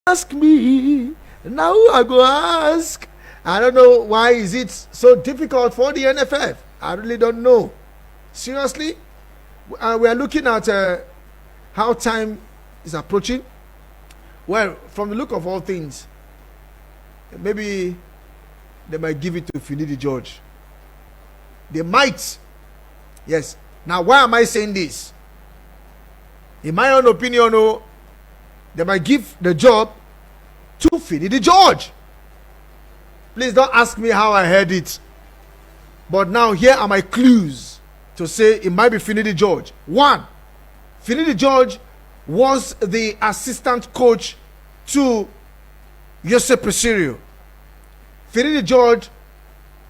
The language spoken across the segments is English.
ask me, now I go ask. I don't know why is it so difficult for the NFF. I really don't know. Seriously, we are looking at how time is approaching. Well, from the look of all things, maybe they might give it to Finidi George. They might. Yes. Now, why am I saying this? In my own opinion, they might give the job to Finidi George. Please don't ask me how I heard it. But now here are my clues to say it might be Finidi George. One, Finidi George was the assistant coach to Jose Presidio. Finidi George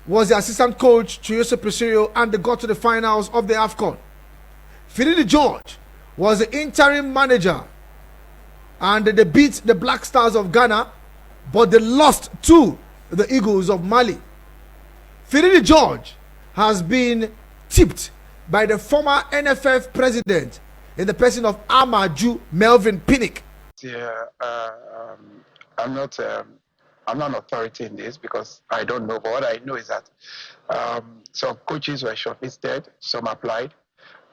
was the assistant coach to Jose Presidio and they got to the finals of the AFCON. Finidi George was the interim manager and they beat the Black Stars of Ghana, but they lost to the Eagles of Mali. Finidi George has been tipped by the former NFF president in the person of Amaju Melvin Pinnick. Yeah, I'm not an authority in this because I don't know, but what I know is that some coaches were shortlisted, some applied,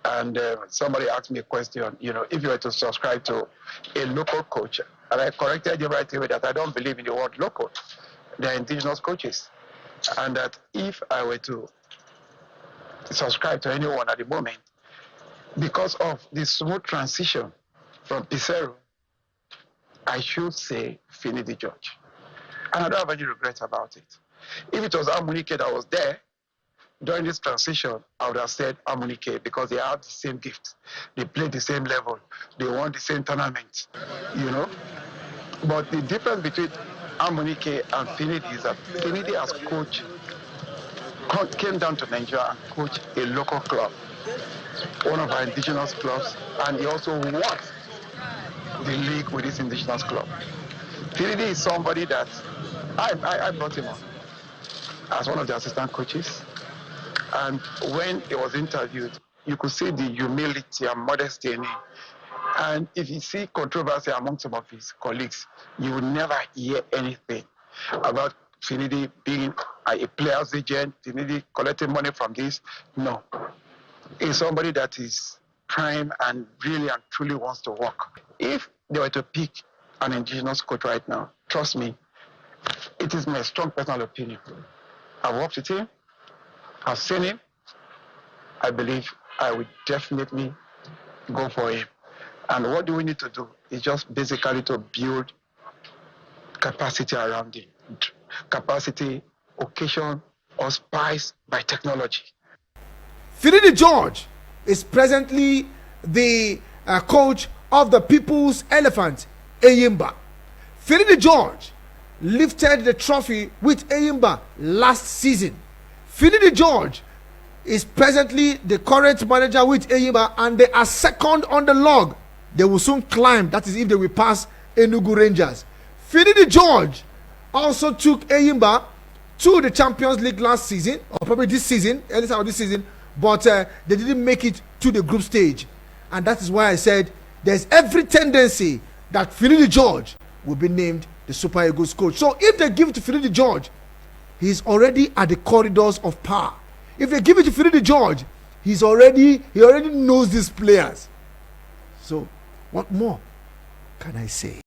and somebody asked me a question, if you were to subscribe to a local coach, and I corrected you right away that I don't believe in the word local, they're indigenous coaches, and that if I were to subscribe to anyone at the moment, because of the smooth transition from Pissarro, I should say Finidi George. And I don't have any regrets about it. If it was Amunike that was there during this transition, I would have said Amunike because they have the same gift. They played the same level. They won the same tournament, But the difference between Amunike and Finidi is that Finidi as coach came down to Nigeria and coached a local club, one of our indigenous clubs, and he also won the league with this indigenous club. Finidi is somebody that I brought him on as one of the assistant coaches. And when he was interviewed, you could see the humility and modesty in him. And if you see controversy among some of his colleagues, you will never hear anything about Finidi being a player's agent, Finidi collecting money from this. No. He's somebody that is prime and really and truly wants to work. If they were to pick an indigenous coach right now, trust me, it is my strong personal opinion. I've worked with him, I've seen him, I believe I would definitely go for him. And what do we need to do? Is just basically to build capacity around him. Capacity, occasion, or spice by technology. Finidi George is presently the coach of the People's Elephant, Eyimba. Finidi George lifted the trophy with Eyimba last season. Finidi George is presently the current manager with Eyimba and they are second on the log. They will soon climb, that is if they will pass Enugu Rangers. Finidi George also took Eyimba to the Champions League last season, or probably this season, early side of this season, but they didn't make it to the group stage. And that is why I said there's every tendency that Finidi George will be named the Super Eagles coach. So if they give it to Finidi George, he's already at the corridors of power. If they give it to Finidi George, he already knows these players. So what more can I say?